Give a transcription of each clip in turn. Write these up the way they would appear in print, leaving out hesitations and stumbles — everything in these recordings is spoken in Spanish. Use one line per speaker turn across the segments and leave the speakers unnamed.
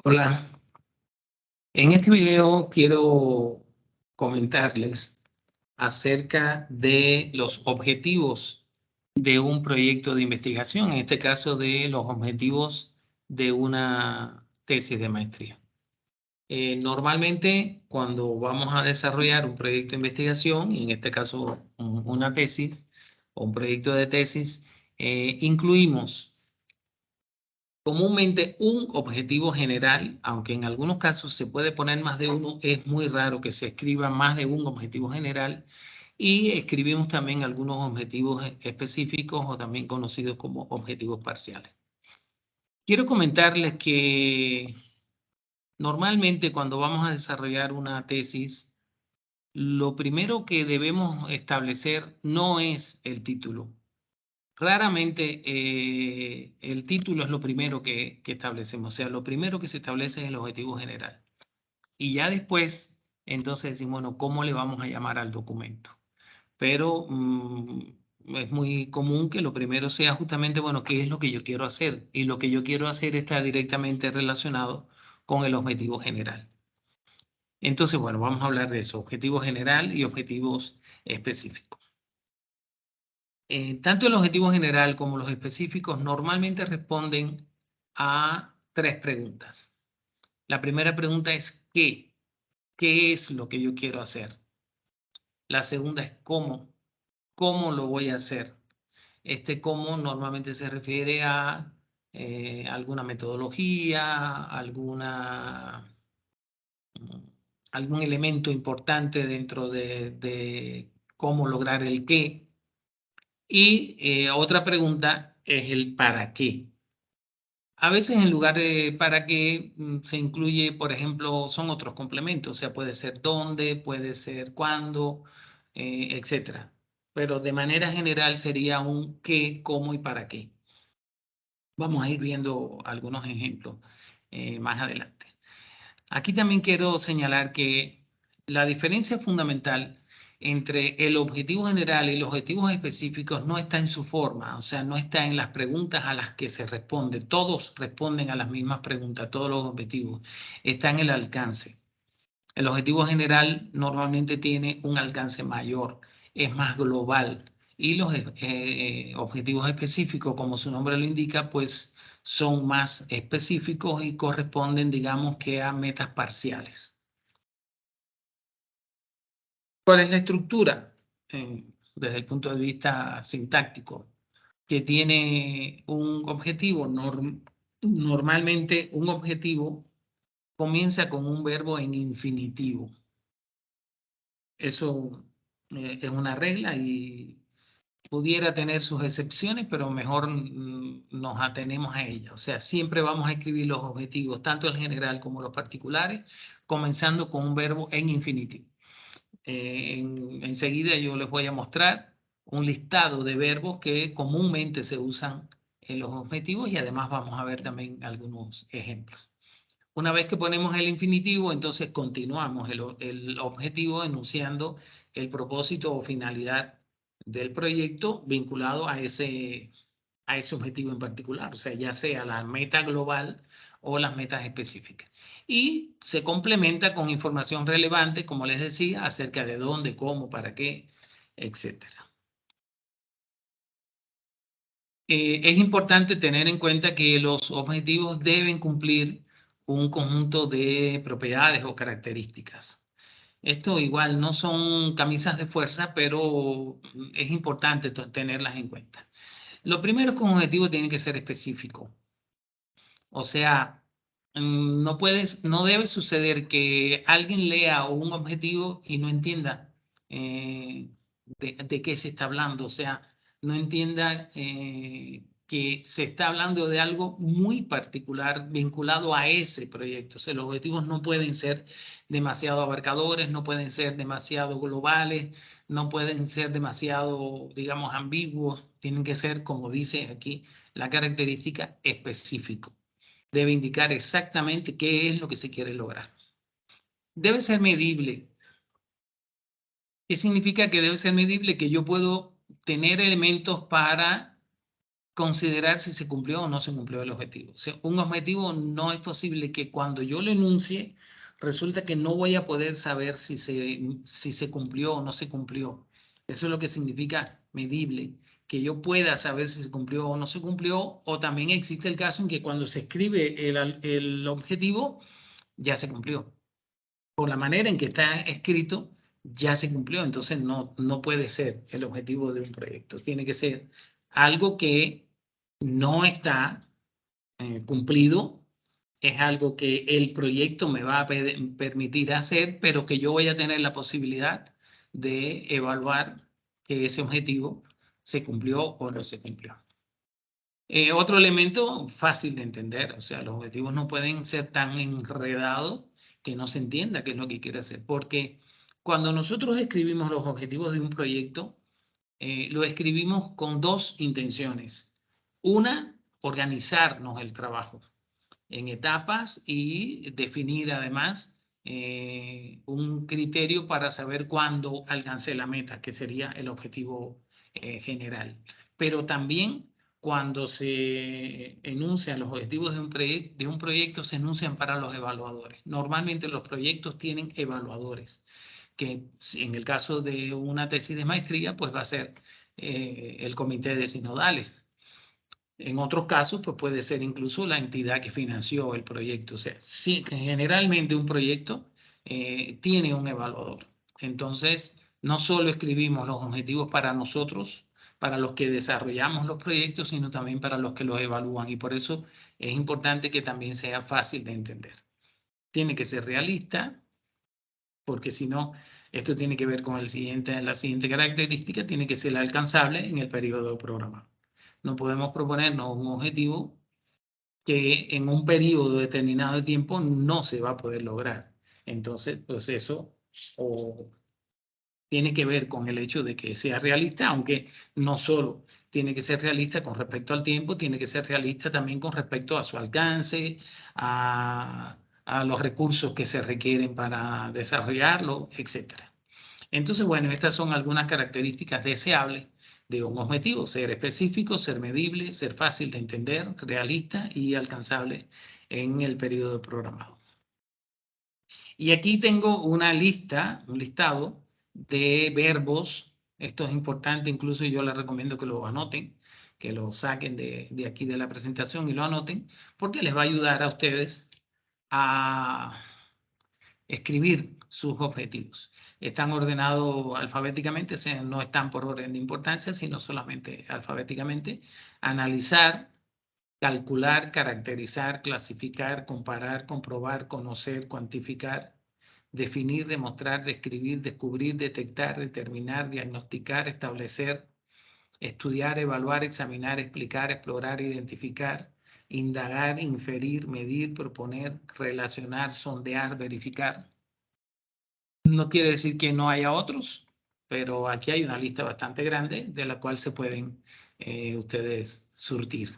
Hola, en este video quiero comentarles acerca de los objetivos de un proyecto de investigación, en este caso de los objetivos de una tesis de maestría. Normalmente cuando vamos a desarrollar un proyecto de investigación, y en este caso una tesis o un proyecto de tesis, incluimos comúnmente un objetivo general, aunque en algunos casos se puede poner más de uno, es muy raro que se escriba más de un objetivo general y escribimos también algunos objetivos específicos o también conocidos como objetivos parciales. Quiero comentarles que normalmente cuando vamos a desarrollar una tesis, lo primero que debemos establecer no es el título. Raramente el título es lo primero que establecemos, o sea, lo primero que se establece es el objetivo general. Y ya después, entonces decimos, bueno, ¿cómo le vamos a llamar al documento? Pero es muy común que lo primero sea justamente, bueno, ¿qué es lo que yo quiero hacer? Y lo que yo quiero hacer está directamente relacionado con el objetivo general. Entonces, bueno, vamos a hablar de eso, objetivo general y objetivos específicos. Tanto el objetivo general como los específicos normalmente responden a tres preguntas. La primera pregunta es ¿qué? ¿Qué es lo que yo quiero hacer? La segunda es ¿cómo? ¿Cómo lo voy a hacer? Este cómo normalmente se refiere a alguna metodología, algún elemento importante dentro de cómo lograr el qué. Y otra pregunta es el para qué. A veces en lugar de para qué se incluye, por ejemplo, son otros complementos, o sea, puede ser dónde, puede ser cuándo, etcétera. Pero de manera general sería un qué, cómo y para qué. Vamos a ir viendo algunos ejemplos más adelante. Aquí también quiero señalar que la diferencia fundamental entre el objetivo general y los objetivos específicos no está en su forma, o sea, no está en las preguntas a las que se responde. Todos responden a las mismas preguntas, todos los objetivos. Está en el alcance. El objetivo general normalmente tiene un alcance mayor, es más global. Y los objetivos específicos, como su nombre lo indica, pues son más específicos y corresponden, digamos, que a metas parciales. ¿Cuál es la estructura desde el punto de vista sintáctico? Que tiene un objetivo, normalmente un objetivo comienza con un verbo en infinitivo. Eso es una regla y pudiera tener sus excepciones, pero mejor nos atenemos a ella. O sea, siempre vamos a escribir los objetivos, tanto el general como los particulares, comenzando con un verbo en infinitivo. Enseguida yo les voy a mostrar un listado de verbos que comúnmente se usan en los objetivos y además vamos a ver también algunos ejemplos. Una vez que ponemos el infinitivo, entonces continuamos el objetivo enunciando el propósito o finalidad del proyecto vinculado a ese objetivo en particular, o sea, ya sea la meta global o las metas específicas. Y se complementa con información relevante, como les decía, acerca de dónde, cómo, para qué, etcétera. Es importante tener en cuenta que los objetivos deben cumplir un conjunto de propiedades o características. Esto igual no son camisas de fuerza, pero es importante tenerlas en cuenta. Lo primero es que un objetivo tiene que ser específico. O sea, no debe suceder que alguien lea un objetivo y no entienda de qué se está hablando. O sea, no entienda que se está hablando de algo muy particular vinculado a ese proyecto. O sea, los objetivos no pueden ser demasiado abarcadores, no pueden ser demasiado globales, no pueden ser demasiado, digamos, ambiguos. Tienen que ser, como dice aquí, la característica específico. Debe indicar exactamente qué es lo que se quiere lograr. Debe ser medible. ¿Qué significa que debe ser medible? Que yo puedo tener elementos para considerar si se cumplió o no se cumplió el objetivo. O sea, un objetivo no es posible que cuando yo lo enuncie, resulta que no voy a poder saber si se cumplió o no se cumplió. Eso es lo que significa medible, que yo pueda saber si se cumplió o no se cumplió, o también existe el caso en que cuando se escribe el objetivo, ya se cumplió. Por la manera en que está escrito, ya se cumplió. Entonces no puede ser el objetivo de un proyecto. Tiene que ser algo que no está cumplido, es algo que el proyecto me va a permitir hacer, pero que yo voy a tener la posibilidad de evaluar que ese objetivo se cumplió o no se cumplió. Otro elemento fácil de entender, o sea, los objetivos no pueden ser tan enredados que no se entienda qué es lo que quiere hacer, porque cuando nosotros escribimos los objetivos de un proyecto, lo escribimos con dos intenciones. Una, organizarnos el trabajo en etapas y definir además un criterio para saber cuándo alcancé la meta, que sería el objetivo general. Pero también cuando se enuncian los objetivos de un proyecto, se enuncian para los evaluadores. Normalmente los proyectos tienen evaluadores, que en el caso de una tesis de maestría, pues va a ser el comité de sinodales. En otros casos, pues puede ser incluso la entidad que financió el proyecto. O sea, sí, generalmente un proyecto tiene un evaluador. Entonces, no solo escribimos los objetivos para nosotros, para los que desarrollamos los proyectos, sino también para los que los evalúan. Y por eso es importante que también sea fácil de entender. Tiene que ser realista, porque si no, esto tiene que ver con la siguiente característica, tiene que ser alcanzable en el periodo programado. No podemos proponernos un objetivo que en un periodo determinado de tiempo no se va a poder lograr. Entonces, pues eso tiene que ver con el hecho de que sea realista, aunque no solo tiene que ser realista con respecto al tiempo, tiene que ser realista también con respecto a su alcance, a los recursos que se requieren para desarrollarlo, etc. Entonces, bueno, estas son algunas características deseables de un objetivo: ser específico, ser medible, ser fácil de entender, realista y alcanzable en el periodo programado. Y aquí tengo una lista, un listado de verbos. Esto es importante, incluso yo les recomiendo que lo anoten, que lo saquen de aquí de la presentación y lo anoten, porque les va a ayudar a ustedes a escribir sus objetivos. Están ordenados alfabéticamente, o sea, no están por orden de importancia, sino solamente alfabéticamente. Analizar, calcular, caracterizar, clasificar, comparar, comprobar, conocer, cuantificar, definir, demostrar, describir, descubrir, detectar, determinar, diagnosticar, establecer, estudiar, evaluar, examinar, explicar, explorar, identificar, indagar, inferir, medir, proponer, relacionar, sondear, verificar. No quiere decir que no haya otros, pero aquí hay una lista bastante grande de la cual se pueden ustedes surtir.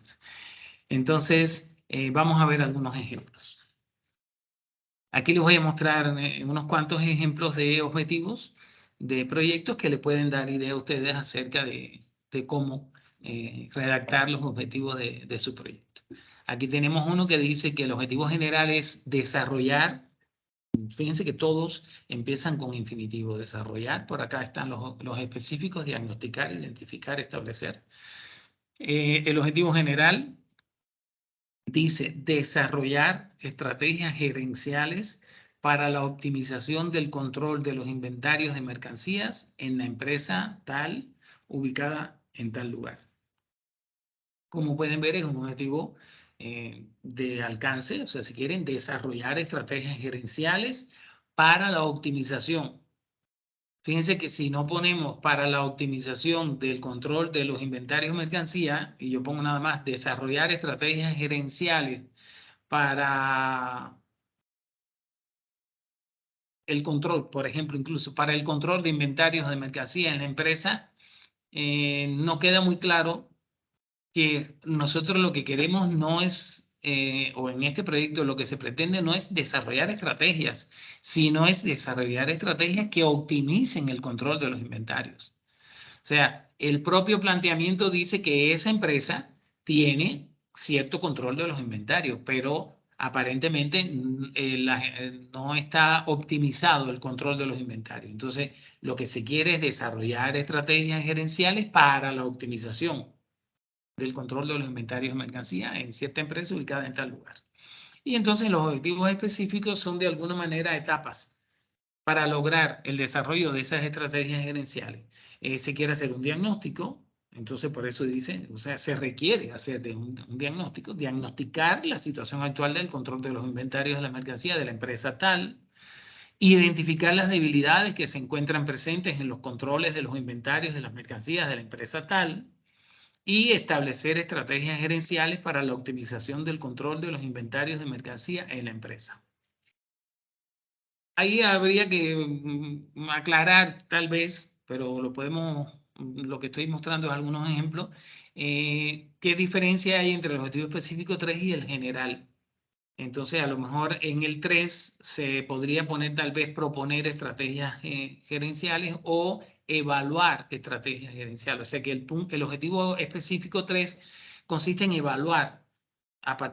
Entonces, vamos a ver algunos ejemplos. Aquí les voy a mostrar unos cuantos ejemplos de objetivos de proyectos que le pueden dar idea a ustedes acerca de cómo redactar los objetivos de su proyecto. Aquí tenemos uno que dice que el objetivo general es desarrollar. Fíjense que todos empiezan con infinitivo: desarrollar. Por acá están los específicos: diagnosticar, identificar, establecer. El objetivo general dice desarrollar estrategias gerenciales para la optimización del control de los inventarios de mercancías en la empresa tal, ubicada en tal lugar. Como pueden ver, es un objetivo de alcance, o sea, si quieren desarrollar estrategias gerenciales para la optimización. Fíjense que si no ponemos para la optimización del control de los inventarios de mercancía, y yo pongo nada más desarrollar estrategias gerenciales para el control, por ejemplo, incluso para el control de inventarios de mercancía en la empresa, no queda muy claro que nosotros lo que queremos no es, o en este proyecto lo que se pretende no es desarrollar estrategias, sino es desarrollar estrategias que optimicen el control de los inventarios. O sea, el propio planteamiento dice que esa empresa tiene cierto control de los inventarios, pero aparentemente no está optimizado el control de los inventarios. Entonces, lo que se quiere es desarrollar estrategias gerenciales para la optimización del control de los inventarios de mercancía en cierta empresa ubicada en tal lugar. Y entonces los objetivos específicos son de alguna manera etapas para lograr el desarrollo de esas estrategias gerenciales. Se quiere hacer un diagnóstico, entonces por eso dice, o sea, se requiere hacer un diagnóstico, diagnosticar la situación actual del control de los inventarios de la mercancía de la empresa tal, identificar las debilidades que se encuentran presentes en los controles de los inventarios de las mercancías de la empresa tal, y establecer estrategias gerenciales para la optimización del control de los inventarios de mercancía en la empresa. Ahí habría que aclarar tal vez, pero lo que estoy mostrando es algunos ejemplos, qué diferencia hay entre el objetivo específico 3 y el general. Entonces, a lo mejor en el 3 se podría poner tal vez proponer estrategias gerenciales o evaluar estrategias gerenciales. O sea que el objetivo específico 3 consiste en evaluar.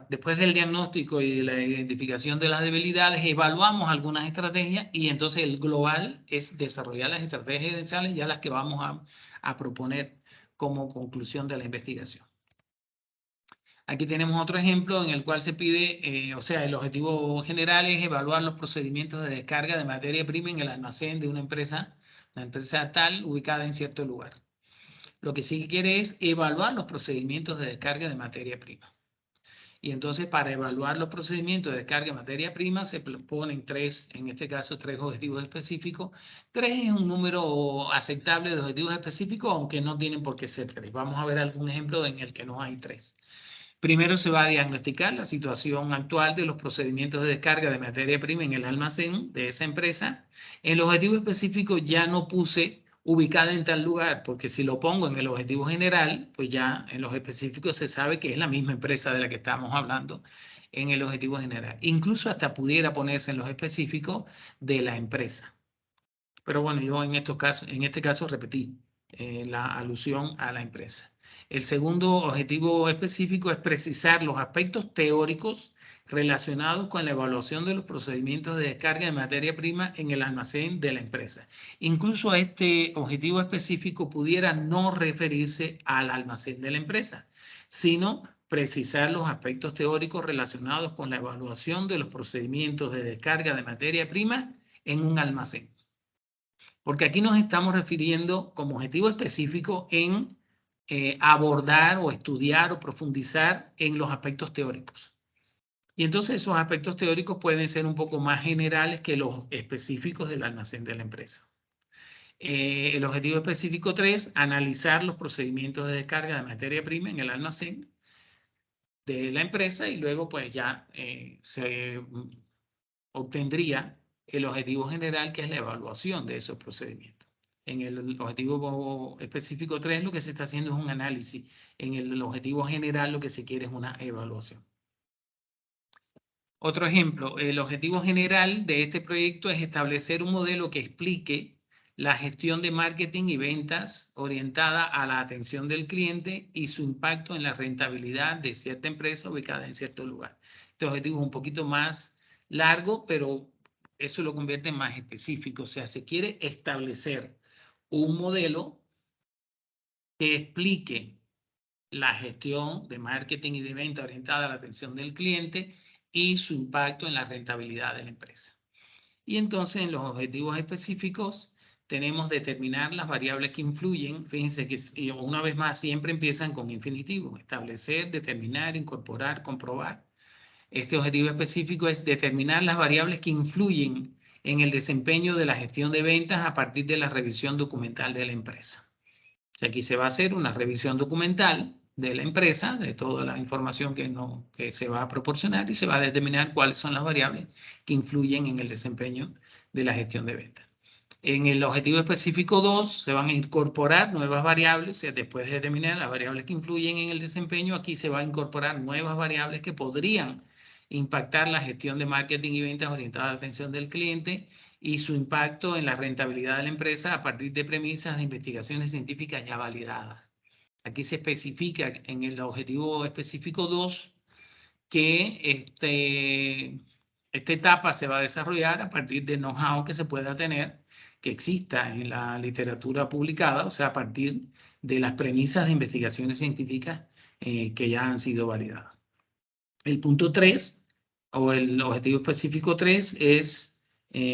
Después del diagnóstico y de la identificación de las debilidades, evaluamos algunas estrategias y entonces el global es desarrollar las estrategias gerenciales, ya las que vamos a proponer como conclusión de la investigación. Aquí tenemos otro ejemplo en el cual se pide, o sea, el objetivo general es evaluar los procedimientos de descarga de materia prima en el almacén de una empresa tal ubicada en cierto lugar. Lo que sí quiere es evaluar los procedimientos de descarga de materia prima. Y entonces para evaluar los procedimientos de descarga de materia prima se ponen en este caso, tres objetivos específicos. 3 es un número aceptable de objetivos específicos, aunque no tienen por qué ser 3. Vamos a ver algún ejemplo en el que no hay 3. Primero se va a diagnosticar la situación actual de los procedimientos de descarga de materia prima en el almacén de esa empresa. El objetivo específico ya no puse ubicada en tal lugar, porque si lo pongo en el objetivo general, pues ya en los específicos se sabe que es la misma empresa de la que estamos hablando en el objetivo general. Incluso hasta pudiera ponerse en los específicos de la empresa. Pero bueno, yo en este caso repetí la alusión a la empresa. El segundo objetivo específico es precisar los aspectos teóricos relacionados con la evaluación de los procedimientos de descarga de materia prima en el almacén de la empresa. Incluso este objetivo específico pudiera no referirse al almacén de la empresa, sino precisar los aspectos teóricos relacionados con la evaluación de los procedimientos de descarga de materia prima en un almacén. Porque aquí nos estamos refiriendo como objetivo específico en abordar o estudiar o profundizar en los aspectos teóricos. Y entonces esos aspectos teóricos pueden ser un poco más generales que los específicos del almacén de la empresa. El objetivo específico 3, analizar los procedimientos de descarga de materia prima en el almacén de la empresa y luego pues ya se obtendría el objetivo general, que es la evaluación de esos procedimientos. En el objetivo específico 3 lo que se está haciendo es un análisis. En el objetivo general lo que se quiere es una evaluación. Otro ejemplo, el objetivo general de este proyecto es establecer un modelo que explique la gestión de marketing y ventas orientada a la atención del cliente y su impacto en la rentabilidad de cierta empresa ubicada en cierto lugar. Este objetivo es un poquito más largo, pero eso lo convierte en más específico. O sea, se quiere establecer un modelo que explique la gestión de marketing y de venta orientada a la atención del cliente y su impacto en la rentabilidad de la empresa. Y entonces en los objetivos específicos tenemos determinar las variables que influyen. Fíjense que una vez más siempre empiezan con infinitivo. Establecer, determinar, incorporar, comprobar. Este objetivo específico es determinar las variables que influyen en el desempeño de la gestión de ventas a partir de la revisión documental de la empresa. O sea, aquí se va a hacer una revisión documental de la empresa, de toda la información que se va a proporcionar y se va a determinar cuáles son las variables que influyen en el desempeño de la gestión de ventas. En el objetivo específico 2 se van a incorporar nuevas variables, o sea, después de determinar las variables que influyen en el desempeño, aquí se va a incorporar nuevas variables que podrían impactar la gestión de marketing y ventas orientada a la atención del cliente y su impacto en la rentabilidad de la empresa a partir de premisas de investigaciones científicas ya validadas. Aquí se especifica en el objetivo específico 2 que esta etapa se va a desarrollar a partir del know-how que se pueda tener, que exista en la literatura publicada, o sea, a partir de las premisas de investigaciones científicas que ya han sido validadas. El punto 3, o el objetivo específico 3, es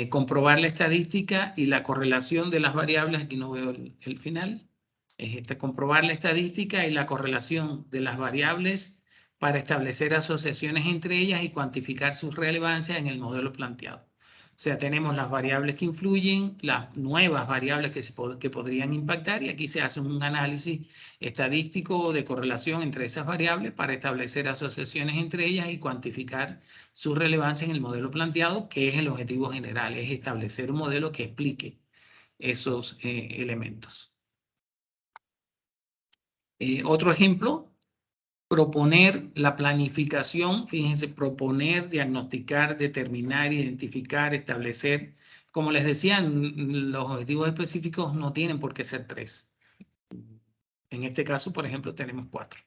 comprobar la estadística y la correlación de las variables. Aquí no veo el final. Es comprobar la estadística y la correlación de las variables para establecer asociaciones entre ellas y cuantificar su relevancia en el modelo planteado. O sea, tenemos las variables que influyen, las nuevas variables que podrían impactar, y aquí se hace un análisis estadístico de correlación entre esas variables para establecer asociaciones entre ellas y cuantificar su relevancia en el modelo planteado, que es el objetivo general, es establecer un modelo que explique esos elementos. Otro ejemplo, proponer la planificación. Fíjense, proponer, diagnosticar, determinar, identificar, establecer. Como les decía, los objetivos específicos no tienen por qué ser 3. En este caso, por ejemplo, tenemos 4.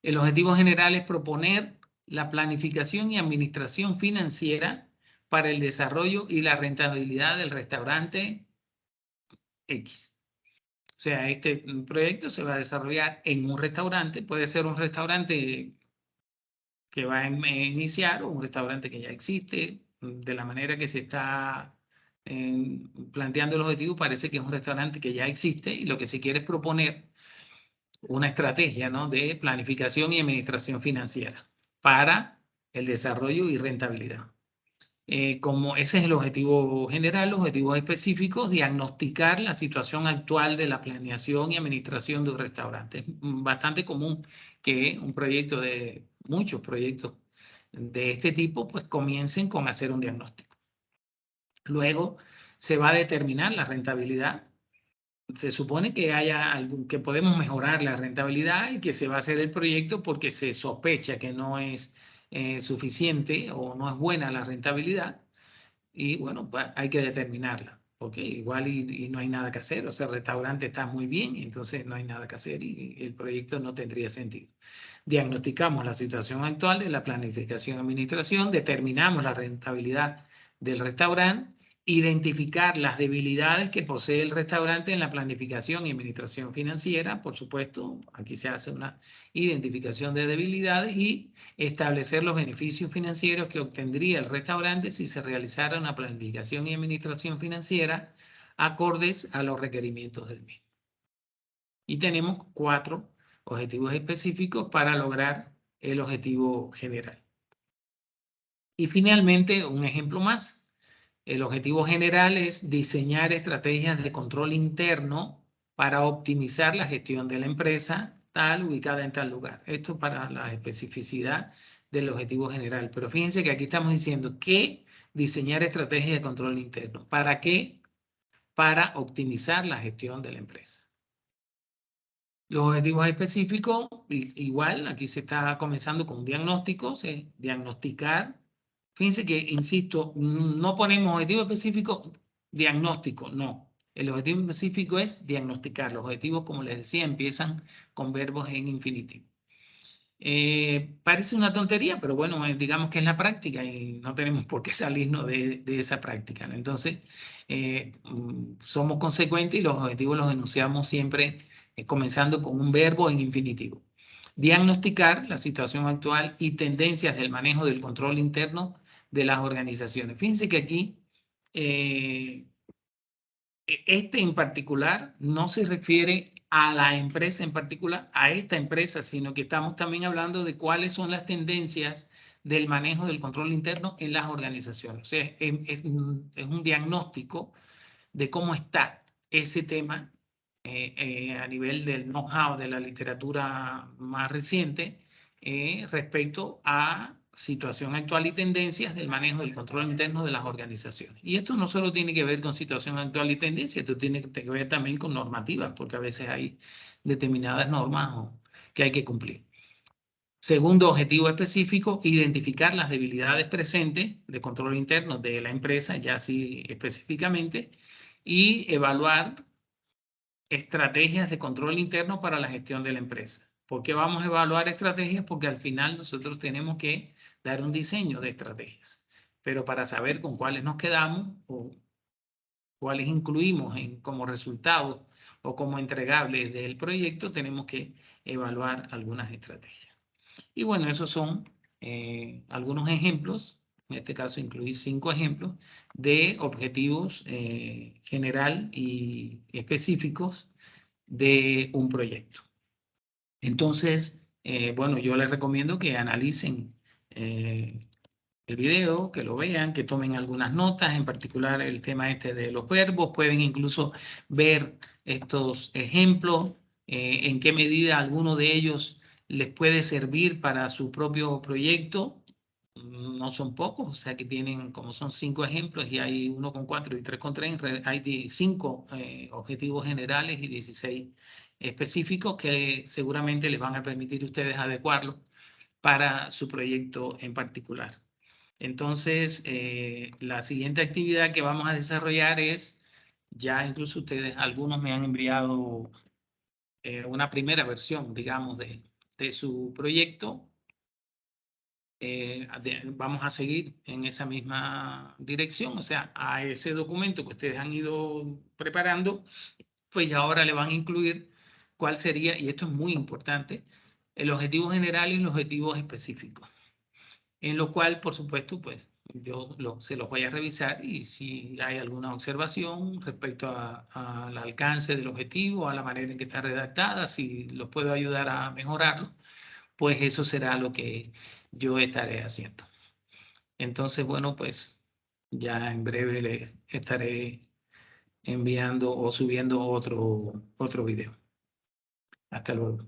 El objetivo general es proponer la planificación y administración financiera para el desarrollo y la rentabilidad del restaurante X. O sea, este proyecto se va a desarrollar en un restaurante. Puede ser un restaurante que va a iniciar o un restaurante que ya existe. De la manera que se está planteando el objetivo, parece que es un restaurante que ya existe y lo que se quiere es proponer una estrategia, ¿no?, de planificación y administración financiera para el desarrollo y rentabilidad. Como ese es el objetivo general, los objetivos específicos, diagnosticar la situación actual de la planeación y administración de un restaurante. Es bastante común que muchos proyectos de este tipo, pues comiencen con hacer un diagnóstico. Luego se va a determinar la rentabilidad. Se supone que que podemos mejorar la rentabilidad y que se va a hacer el proyecto porque se sospecha que no es suficiente o no es buena la rentabilidad. Y bueno, pues hay que determinarla, porque igual y no hay nada que hacer. O sea, el restaurante está muy bien, entonces no hay nada que hacer y el proyecto no tendría sentido. Diagnosticamos la situación actual de la planificación y administración, determinamos la rentabilidad del restaurante, identificar las debilidades que posee el restaurante en la planificación y administración financiera. Por supuesto, aquí se hace una identificación de debilidades y establecer los beneficios financieros que obtendría el restaurante si se realizara una planificación y administración financiera acordes a los requerimientos del mismo. Y tenemos 4 objetivos específicos para lograr el objetivo general. Y finalmente, un ejemplo más. El objetivo general es diseñar estrategias de control interno para optimizar la gestión de la empresa tal ubicada en tal lugar. Esto para la especificidad del objetivo general. Pero fíjense que aquí estamos diciendo que diseñar estrategias de control interno. ¿Para qué? Para optimizar la gestión de la empresa. Los objetivos específicos, igual, aquí se está comenzando con un diagnóstico, diagnosticar. Fíjense que, insisto, no ponemos objetivo específico, diagnóstico, no. El objetivo específico es diagnosticar. Los objetivos, como les decía, empiezan con verbos en infinitivo. Parece una tontería, pero bueno, digamos que es la práctica y no tenemos por qué salirnos de esa práctica, ¿no? Entonces, somos consecuentes y los objetivos los enunciamos siempre comenzando con un verbo en infinitivo. Diagnosticar la situación actual y tendencias del manejo del control interno de las organizaciones. Fíjense que aquí este en particular no se refiere a la empresa en particular, a esta empresa, sino que estamos también hablando de cuáles son las tendencias del manejo del control interno en las organizaciones. O sea, es un diagnóstico de cómo está ese tema a nivel del know-how de la literatura más reciente respecto a situación actual y tendencias del manejo del control interno de las organizaciones. Y esto no solo tiene que ver con situación actual y tendencia, esto tiene que ver también con normativas, porque a veces hay determinadas normas que hay que cumplir. Segundo objetivo específico, identificar las debilidades presentes de control interno de la empresa, ya así específicamente, y evaluar estrategias de control interno para la gestión de la empresa. ¿Por qué vamos a evaluar estrategias? Porque al final nosotros tenemos que dar un diseño de estrategias, pero para saber con cuáles nos quedamos o cuáles incluimos como resultado o como entregables del proyecto, tenemos que evaluar algunas estrategias. Y bueno, esos son algunos ejemplos. En este caso incluí 5 ejemplos de objetivos general y específicos de un proyecto. Entonces, bueno, yo les recomiendo que analicen el video, que lo vean, que tomen algunas notas, en particular el tema este de los verbos. Pueden incluso ver estos ejemplos, en qué medida alguno de ellos les puede servir para su propio proyecto. No son pocos, o sea que tienen, como son 5 ejemplos y hay 1,4 y 3,3, hay 5 objetivos generales y 16 específicos que seguramente les van a permitir a ustedes adecuarlos para su proyecto en particular. Entonces, la siguiente actividad que vamos a desarrollar es, ya incluso ustedes, algunos me han enviado una primera versión, digamos, de su proyecto. Vamos a seguir en esa misma dirección, o sea, a ese documento que ustedes han ido preparando, pues ahora le van a incluir cuál sería, y esto es muy importante, el objetivo general y los objetivos específicos, en lo cual, por supuesto, pues yo se los voy a revisar y si hay alguna observación respecto al alcance del objetivo, a la manera en que está redactada, si los puedo ayudar a mejorarlo, pues eso será lo que yo estaré haciendo. Entonces, bueno, pues ya en breve les estaré enviando o subiendo otro video. Hasta luego.